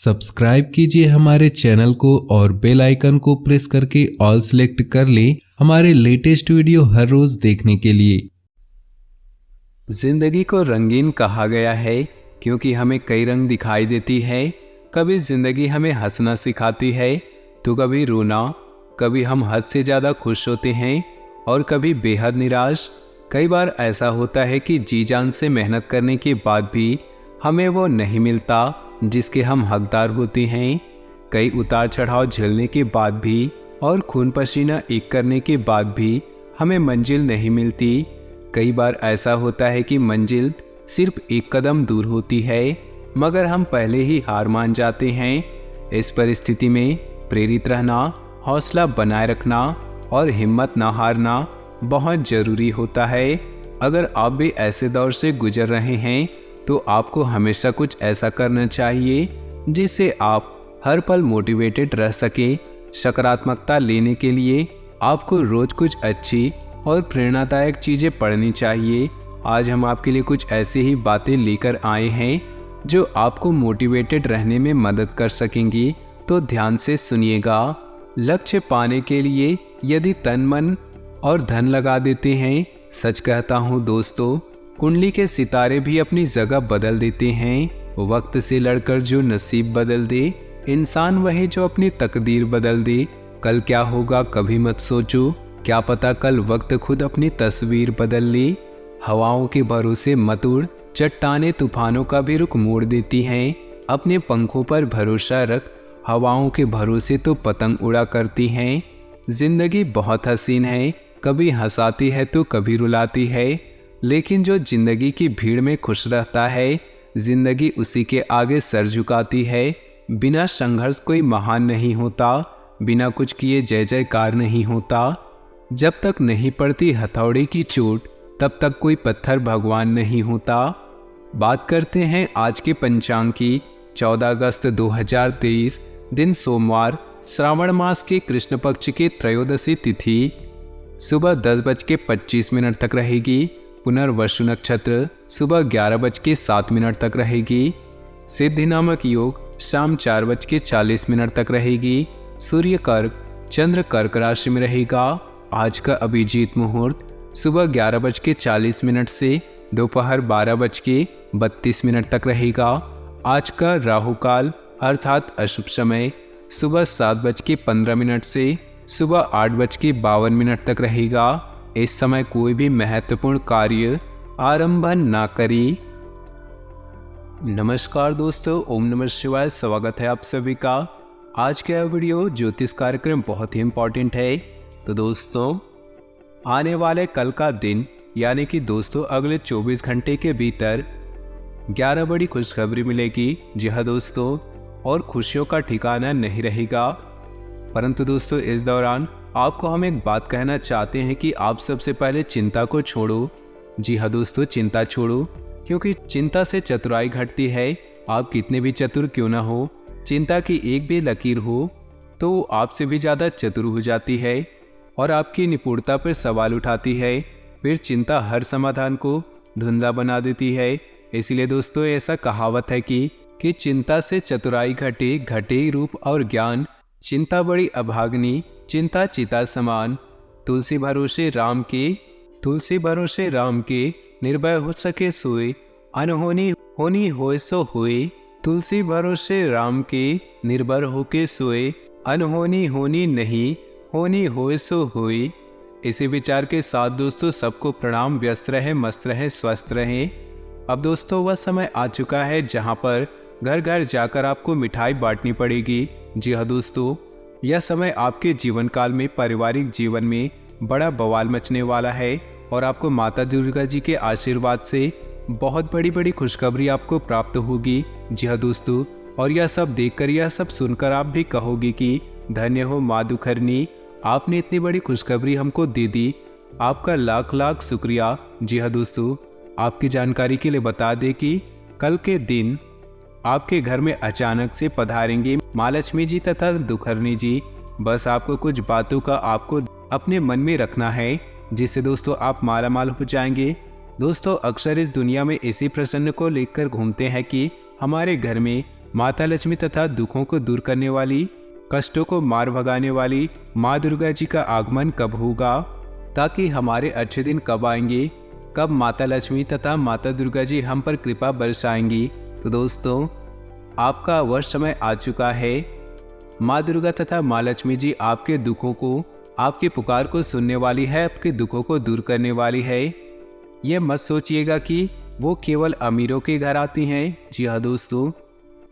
Subscribe कीजिए हमारे channel को और बेल आइकन को प्रेस करके ऑल सेलेक्ट कर लें हमारे लेटेस्ट वीडियो हर रोज देखने के लिए। जिंदगी को रंगीन कहा गया है क्योंकि हमें कई रंग दिखाई देती है। कभी जिंदगी हमें हंसना सिखाती है तो कभी रोना, कभी हम हद से ज़्यादा खुश होते हैं और कभी बेहद निराश। कई बार ऐसा होता है कि जी जान से मेहनत करने के बाद भी हमें वो नहीं मिलता जिसके हम हकदार होते हैं। कई उतार चढ़ाव झेलने के बाद भी और खून पसीना एक करने के बाद भी हमें मंजिल नहीं मिलती। कई बार ऐसा होता है कि मंजिल सिर्फ एक कदम दूर होती है मगर हम पहले ही हार मान जाते हैं। इस परिस्थिति में प्रेरित रहना, हौसला बनाए रखना और हिम्मत ना हारना बहुत ज़रूरी होता है। अगर आप भी ऐसे दौर से गुजर रहे हैं तो आपको हमेशा कुछ ऐसा करना चाहिए जिससे आप हर पल मोटिवेटेड रह सके। सकारात्मकता लेने के लिए आपको रोज़ कुछ अच्छी और प्रेरणादायक चीज़ें पढ़नी चाहिए। आज हम आपके लिए कुछ ऐसी ही बातें लेकर आए हैं जो आपको मोटिवेटेड रहने में मदद कर सकेंगी, तो ध्यान से सुनिएगा। लक्ष्य पाने के लिए यदि तन मन और धन लगा देते हैं, सच कहता हूँ दोस्तों, कुंडली के सितारे भी अपनी जगह बदल देते हैं। वक्त से लड़कर जो नसीब बदल दे, इंसान वही जो अपनी तकदीर बदल दे। कल क्या होगा कभी मत सोचो, क्या पता कल वक्त खुद अपनी तस्वीर बदल ले। हवाओं के भरोसे मत उड़, चट्टाने तूफानों का भी रुख मोड़ देती हैं। अपने पंखों पर भरोसा रख, हवाओं के भरोसे तो पतंग उड़ा करती हैं। जिंदगी बहुत हसीन है, कभी हंसाती है तो कभी रुलाती है, लेकिन जो जिंदगी की भीड़ में खुश रहता है, जिंदगी उसी के आगे सर झुकाती है। बिना संघर्ष कोई महान नहीं होता, बिना कुछ किए जय जयकार नहीं होता। जब तक नहीं पड़ती हथौड़े की चोट, तब तक कोई पत्थर भगवान नहीं होता। बात करते हैं आज के पंचांग की। 14 अगस्त 2023 दिन सोमवार, श्रावण मास के कृष्ण पक्ष के त्रयोदशी तिथि सुबह 10:25 तक रहेगी। पुनर्वसु नक्षत्र सुबह 11:07 तक रहेगी। सिद्धि नामक योग शाम 4:40 तक रहेगी। सूर्य कर्क, चंद्र कर्क राशि में रहेगा। आज का अभिजीत मुहूर्त सुबह 11:40 से दोपहर 12:32 तक रहेगा। आज का राहु काल अर्थात अशुभ समय सुबह 7:15 से सुबह 8:52 तक रहेगा। इस समय कोई भी महत्वपूर्ण कार्य आरंभ ना करें। नमस्कार दोस्तों, ओम नमः शिवाय। स्वागत है आप सभी का। आज का वीडियो ज्योतिष कार्यक्रम बहुत ही इम्पोर्टेंट है। तो दोस्तों, आने वाले कल का दिन यानी कि दोस्तों अगले 24 घंटे के भीतर 11 बड़ी खुशखबरी मिलेगी। जी हाँ दोस्तों, और खुशियों का ठिकाना नहीं रहेगा। परंतु दोस्तों इस दौरान आपको हम एक बात कहना चाहते हैं कि आप सबसे पहले चिंता को छोड़ो। जी हाँ दोस्तों, चिंता छोड़ो, क्योंकि चिंता से चतुराई घटती है। आप कितने भी चतुर क्यों ना हो, चिंता की एक भी लकीर हो तो आपसे भी ज़्यादा चतुर हो जाती है और आपकी निपुणता पर सवाल उठाती है। फिर चिंता हर समाधान को धुंधला बना देती है। इसलिए दोस्तों ऐसा कहावत है कि चिंता से चतुराई घटे, घटे रूप और ज्ञान। चिंता बड़ी अभागनी, चिंता चिता समान। तुलसी भरोसे राम के, तुलसी भरोसे राम के, निर्भय हो सके सोए, अनहोनी होनी होए सो होए। तुलसी भरोसे राम के, निर्भर होके सोए, अनहोनी होनी नहीं, होनी होए सो होए। इसी विचार के साथ दोस्तों सबको प्रणाम। व्यस्त रहे, मस्त रहे, स्वस्थ रहे। अब दोस्तों वह समय आ चुका है जहां पर घर घर जाकर आपको मिठाई बांटनी पड़ेगी। जी हाँ दोस्तों, यह समय आपके जीवन काल में पारिवारिक जीवन में बड़ा बवाल मचने वाला है और आपको माता दुर्गा जी के आशीर्वाद से बहुत बड़ी बड़ी खुशखबरी आपको प्राप्त होगी। जी हाँ दोस्तों, और यह सब देखकर, यह सब सुनकर आप भी कहोगे कि धन्य हो माँ दुखरनी, आपने इतनी बड़ी खुशखबरी हमको दे दी, आपका लाख लाख शुक्रिया। जी हाँ दोस्तों, आपकी जानकारी के लिए बता दें कि कल के दिन आपके घर में अचानक से पधारेंगे माँ लक्ष्मी जी तथा दुखरनी जी। बस आपको कुछ बातों का आपको अपने मन में रखना है, जिससे दोस्तों आप माला माल हो जाएंगे। दोस्तों अक्सर इस दुनिया में इसी प्रश्न को लेकर घूमते हैं कि हमारे घर में माता लक्ष्मी तथा दुखों को दूर करने वाली, कष्टों को मार भगाने वाली माँ दुर्गा जी का आगमन कब होगा, ताकि हमारे अच्छे दिन कब आएंगे, कब माता लक्ष्मी तथा माता दुर्गा जी हम पर कृपा बरसाएंगी। तो दोस्तों, आपका वह समय आ चुका है। माँ दुर्गा तथा माँ लक्ष्मी जी आपके दुखों को, आपकी पुकार को सुनने वाली है, आपके दुखों को दूर करने वाली है। ये मत सोचिएगा कि वो केवल अमीरों के घर आती हैं। जी हाँ दोस्तों,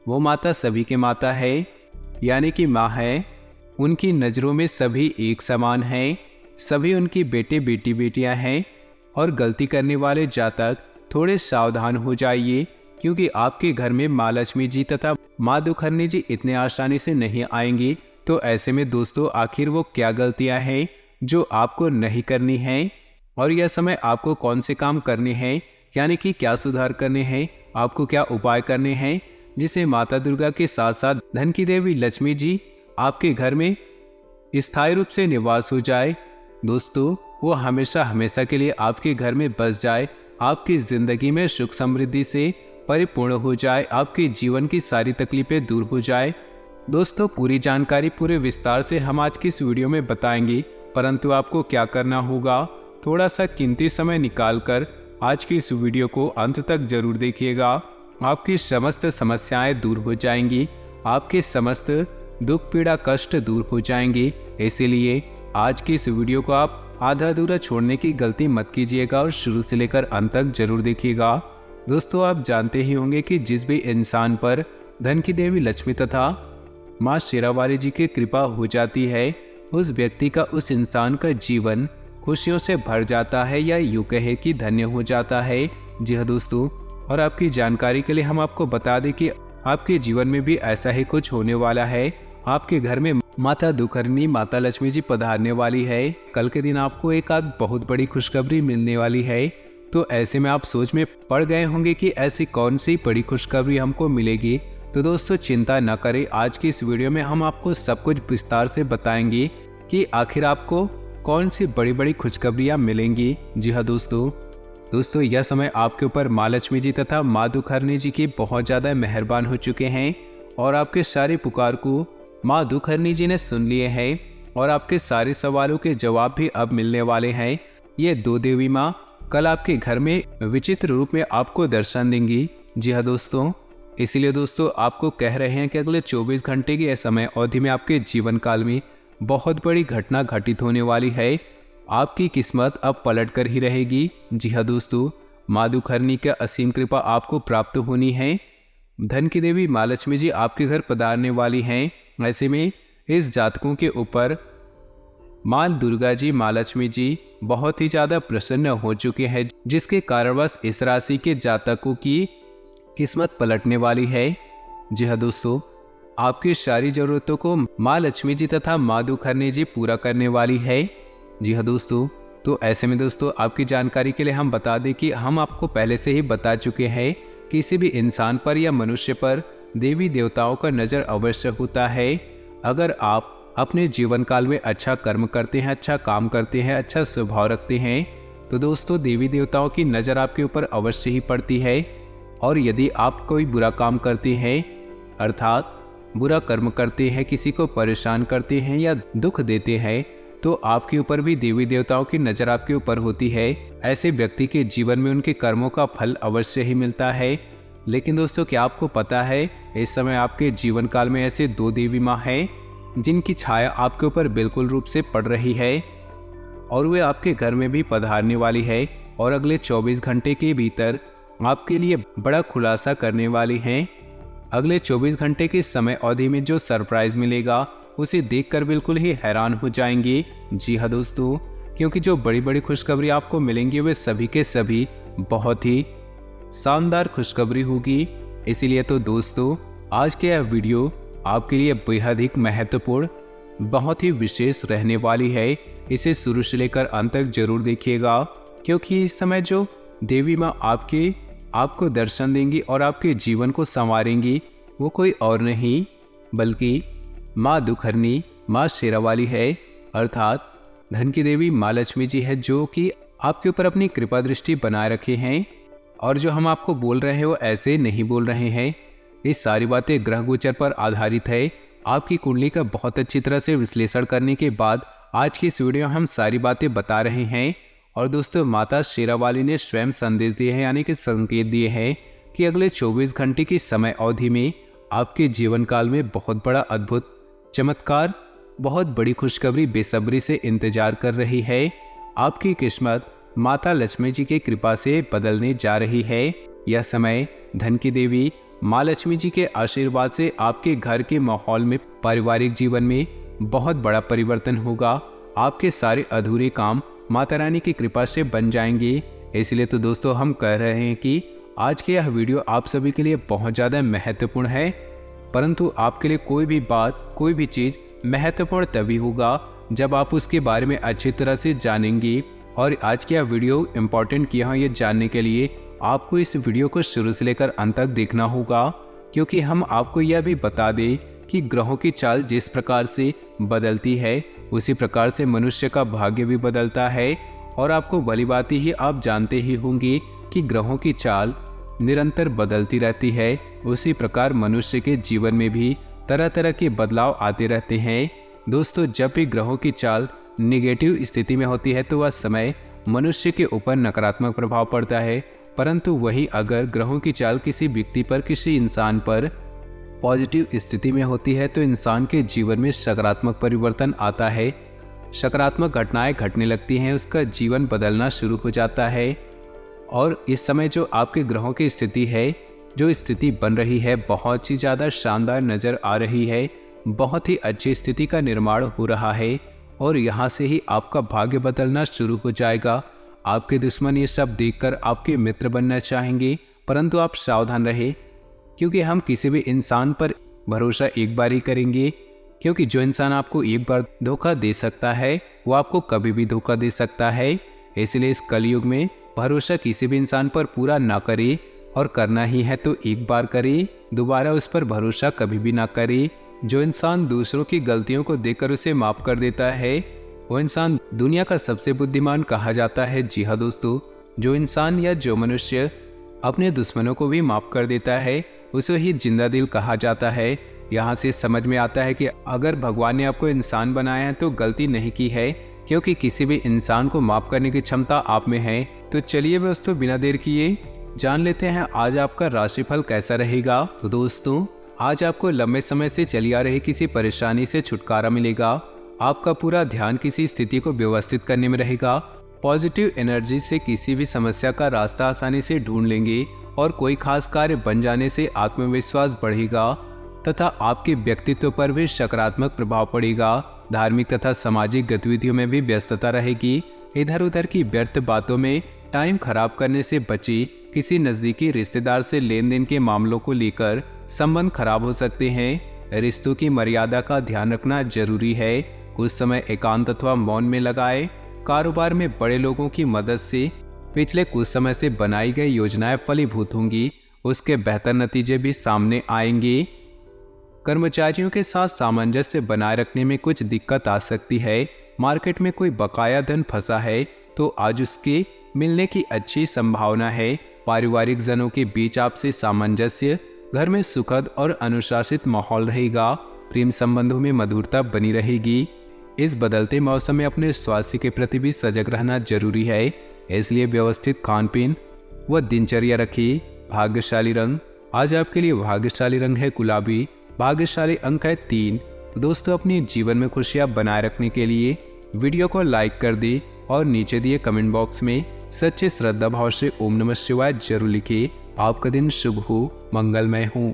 वो माता सभी के माता है, यानी कि माँ है। उनकी नज़रों में सभी एक समान हैं, सभी उनकी बेटे बेटी बेटियाँ हैं। और गलती करने वाले जातक थोड़े सावधान हो जाइए, क्योंकि आपके घर में माँ लक्ष्मी जी तथा माँ दुखहरनी जी इतने आसानी से नहीं आएंगी। तो ऐसे में दोस्तों, आखिर वो क्या गलतियाँ हैं जो आपको नहीं करनी हैं, और यह समय आपको कौन से काम करने हैं, यानी कि क्या सुधार करने हैं, आपको क्या उपाय करने हैं, जिसे माता दुर्गा के साथ साथ धन की देवी लक्ष्मी जी आपके घर में स्थायी रूप से निवास हो जाए। दोस्तों, वो हमेशा हमेशा के लिए आपके घर में बस जाए, आपकी ज़िंदगी में सुख समृद्धि से परिपूर्ण हो जाए, आपके जीवन की सारी तकलीफें दूर हो जाए। दोस्तों, पूरी जानकारी पूरे विस्तार से हम आज की इस वीडियो में बताएंगे, परंतु आपको क्या करना होगा, थोड़ा सा कीमती समय निकालकर आज की इस वीडियो को अंत तक जरूर देखिएगा। आपकी समस्त समस्याएं दूर हो जाएंगी, आपके समस्त दुख पीड़ा कष्ट दूर हो जाएंगे। इसीलिए आज की इस वीडियो को आप आधा अधूरा छोड़ने की गलती मत कीजिएगा और शुरू से लेकर अंत तक जरूर देखिएगा। दोस्तों, आप जानते ही होंगे कि जिस भी इंसान पर धन की देवी लक्ष्मी तथा माँ शेरावाली जी की कृपा हो जाती है, उस व्यक्ति का, उस इंसान का जीवन खुशियों से भर जाता है, या यूँ कहे कि धन्य हो जाता है। जी हाँ दोस्तों, और आपकी जानकारी के लिए हम आपको बता दें कि आपके जीवन में भी ऐसा ही कुछ होने वाला है। आपके घर में माता दुखहरनी माता लक्ष्मी जी पधारने वाली है। कल के दिन आपको एक आग बहुत बड़ी खुशखबरी मिलने वाली है। तो ऐसे में आप सोच में पड़ गए होंगे कि ऐसी कौन सी बड़ी खुशखबरी हमको मिलेगी। तो दोस्तों, चिंता न करें, आज की इस वीडियो में हम आपको सब कुछ विस्तार से बताएंगे कि आखिर आपको कौन सी बड़ी बड़ी खुशखबरियाँ मिलेंगी। जी हाँ दोस्तों, यह समय आपके ऊपर माँ लक्ष्मी जी तथा माँ दुखहरनी जी की बहुत ज़्यादा मेहरबान हो चुके हैं, और आपके सारे पुकार को माँ दुखहरनी जी ने सुन लिए हैं, और आपके सारे सवालों के जवाब भी अब मिलने वाले हैं। ये दो देवी माँ कल आपके घर में विचित्र रूप में आपको दर्शन देंगी। जी हाँ दोस्तों, इसीलिए दोस्तों आपको कह रहे हैं कि अगले 24 घंटे की समय अवधि में आपके जीवन काल में बहुत बड़ी घटना घटित होने वाली है। आपकी किस्मत अब पलट कर ही रहेगी। जी हाँ दोस्तों, माँ दुखहरनी का असीम कृपा आपको प्राप्त होनी है। धन की देवी माँ लक्ष्मी जी आपके घर पधारने वाली हैं। ऐसे में इस जातकों के ऊपर माँ दुर्गा जी, माँ लक्ष्मी जी बहुत ही ज़्यादा प्रसन्न हो चुके हैं, जिसके कारणवश इस राशि के जातकों की किस्मत पलटने वाली है। जी हाँ दोस्तों, आपकी सारी ज़रूरतों को माँ लक्ष्मी जी तथा माँ दुखहरनी जी पूरा करने वाली है। जी हाँ दोस्तों, तो ऐसे में दोस्तों आपकी जानकारी के लिए हम बता दें कि हम आपको पहले से ही बता चुके हैं, किसी भी इंसान पर या मनुष्य पर देवी देवताओं का नज़र अवश्य होता है। अगर आप अपने जीवन काल में अच्छा कर्म करते हैं, अच्छा काम करते हैं, अच्छा स्वभाव रखते हैं, तो दोस्तों देवी देवताओं की नज़र आपके ऊपर अवश्य ही पड़ती है। और यदि आप कोई बुरा काम करते हैं, अर्थात बुरा कर्म करते हैं, किसी को परेशान करते हैं या दुख देते हैं, तो आपके ऊपर भी देवी देवताओं की नज़र आपके ऊपर होती है। ऐसे व्यक्ति के जीवन में उनके कर्मों का फल अवश्य ही मिलता है। लेकिन दोस्तों, क्या आपको पता है, इस समय आपके जीवन काल में ऐसे दो देवी माँ हैं जिनकी छाया आपके ऊपर बिल्कुल रूप से पड़ रही है, और वे आपके घर में भी पधारने वाली है, और अगले 24 घंटे के भीतर आपके लिए बड़ा खुलासा करने वाली हैं। अगले 24 घंटे की समय अवधि में जो सरप्राइज मिलेगा, उसे देखकर बिल्कुल ही हैरान हो जाएंगे। जी हाँ दोस्तों, क्योंकि जो बड़ी बड़ी खुशखबरी आपको मिलेंगी वे सभी के सभी बहुत ही शानदार खुशखबरी होगी। इसीलिए तो दोस्तों आज के यह वीडियो आपके लिए बेहद ही महत्वपूर्ण, बहुत ही विशेष रहने वाली है। इसे शुरू से लेकर अंत तक जरूर देखिएगा, क्योंकि इस समय जो देवी माँ आपको दर्शन देंगी और आपके जीवन को संवारेंगी, वो कोई और नहीं बल्कि माँ दुखहरनी माँ शेरावाली है, अर्थात धन की देवी माँ लक्ष्मी जी है, जो कि आपके ऊपर अपनी कृपा दृष्टि बनाए रखे हैं। और जो हम आपको बोल रहे हैं वो ऐसे नहीं बोल रहे हैं, ये सारी बातें ग्रह गोचर पर आधारित है। आपकी कुंडली का बहुत अच्छी तरह से विश्लेषण करने के बाद आज की इस वीडियो में हम सारी बातें बता रहे हैं। और दोस्तों, माता शेरावाली ने स्वयं संदेश दिए हैं, यानी कि संकेत दिए हैं कि अगले 24 घंटे की समय अवधि में आपके जीवन काल में बहुत बड़ा अद्भुत चमत्कार, बहुत बड़ी खुशखबरी बेसब्री से इंतजार कर रही है। आपकी किस्मत माता लक्ष्मी जी की कृपा से बदलने जा रही है। यह समय धन की देवी माँ लक्ष्मी जी के आशीर्वाद से आपके घर के माहौल में, पारिवारिक जीवन में बहुत बड़ा परिवर्तन होगा। आपके सारे अधूरे काम माता रानी की कृपा से बन जाएंगे। इसलिए तो दोस्तों, हम कह रहे हैं कि आज की यह वीडियो आप सभी के लिए बहुत ज़्यादा महत्वपूर्ण है। परंतु आपके लिए कोई भी बात, कोई भी चीज़ महत्वपूर्ण तभी होगा जब आप उसके बारे में अच्छी तरह से जानेंगे। और आज की यह वीडियो इम्पॉर्टेंट किया है ये जानने के लिए आपको इस वीडियो को शुरू से लेकर अंत तक देखना होगा, क्योंकि हम आपको यह भी बता दें कि ग्रहों की चाल जिस प्रकार से बदलती है उसी प्रकार से मनुष्य का भाग्य भी बदलता है। और आपको भली बात ही आप जानते ही होंगे कि ग्रहों की चाल निरंतर बदलती रहती है। उसी प्रकार मनुष्य के जीवन में भी तरह तरह के बदलाव आते रहते हैं। दोस्तों, जब भी ग्रहों की चाल निगेटिव स्थिति में होती है तो वह समय मनुष्य के ऊपर नकारात्मक प्रभाव पड़ता है। परंतु वही अगर ग्रहों की चाल किसी व्यक्ति पर, किसी इंसान पर पॉजिटिव स्थिति में होती है तो इंसान के जीवन में सकारात्मक परिवर्तन आता है, सकारात्मक घटनाएं घटने लगती हैं, उसका जीवन बदलना शुरू हो जाता है। और इस समय जो आपके ग्रहों की स्थिति है, जो स्थिति बन रही है, बहुत ही ज़्यादा शानदार नज़र आ रही है। बहुत ही अच्छी स्थिति का निर्माण हो रहा है और यहाँ से ही आपका भाग्य बदलना शुरू हो जाएगा। आपके दुश्मन ये सब देखकर आपके मित्र बनना चाहेंगे, परंतु आप सावधान रहे, क्योंकि हम किसी भी इंसान पर भरोसा एक बार ही करेंगे, क्योंकि जो इंसान आपको एक बार धोखा दे सकता है वो आपको कभी भी धोखा दे सकता है। इसलिए इस कलयुग में भरोसा किसी भी इंसान पर पूरा ना करे, और करना ही है तो एक बार करे, दोबारा उस पर भरोसा कभी भी ना करे। जो इंसान दूसरों की गलतियों को देखकर उसे माफ कर देता है वो इंसान दुनिया का सबसे बुद्धिमान कहा जाता है। जी हाँ दोस्तों, जो इंसान या जो मनुष्य अपने दुश्मनों को भी माफ कर देता है उसे ही जिंदा दिल कहा जाता है। यहाँ से समझ में आता है कि अगर भगवान ने आपको इंसान बनाया है तो गलती नहीं की है, क्योंकि किसी भी इंसान को माफ करने की क्षमता आप में है। तो चलिए दोस्तों, बिना देर किए जान लेते हैं आज आपका राशिफल कैसा रहेगा। तो दोस्तों, आज आपको लंबे समय से चली आ रही किसी परेशानी से छुटकारा मिलेगा। आपका पूरा ध्यान किसी स्थिति को व्यवस्थित करने में रहेगा। पॉजिटिव एनर्जी से किसी भी समस्या का रास्ता आसानी से ढूंढ लेंगे और कोई खास कार्य बन जाने से आत्मविश्वास बढ़ेगा तथा आपके व्यक्तित्व पर भी सकारात्मक प्रभाव पड़ेगा। धार्मिक तथा सामाजिक गतिविधियों में भी व्यस्तता रहेगी। इधर उधर की व्यर्थ बातों में टाइम खराब करने से बची। किसी नज़दीकी रिश्तेदार से लेन देन के मामलों को लेकर संबंध खराब हो सकते हैं। रिश्तों की मर्यादा का ध्यान रखना जरूरी है। कुछ समय एकांत अथवा मौन में लगाए। कारोबार में बड़े लोगों की मदद से पिछले कुछ समय से बनाई गई योजनाएं फलीभूत होंगी, उसके बेहतर नतीजे भी सामने आएंगे। कर्मचारियों के साथ सामंजस्य बनाए रखने में कुछ दिक्कत आ सकती है। मार्केट में कोई बकाया धन फंसा है तो आज उसके मिलने की अच्छी संभावना है। पारिवारिक जनों के बीच आपसी सामंजस्य, घर में सुखद और अनुशासित माहौल रहेगा। प्रेम संबंधों में मधुरता बनी रहेगी। इस बदलते मौसम में अपने स्वास्थ्य के प्रति भी सजग रहना जरूरी है, इसलिए व्यवस्थित खान पीन व दिनचर्या रखिए। भाग्यशाली रंग, आज आपके लिए भाग्यशाली रंग है गुलाबी। भाग्यशाली अंक है 3। तो दोस्तों, अपने जीवन में खुशियां बनाए रखने के लिए वीडियो को लाइक कर दी और नीचे दिए कमेंट बॉक्स में सच्चे श्रद्धा भाव से ओम नमः शिवाय जरूर लिखिए। आपका दिन शुभ हो, मंगलमय हो।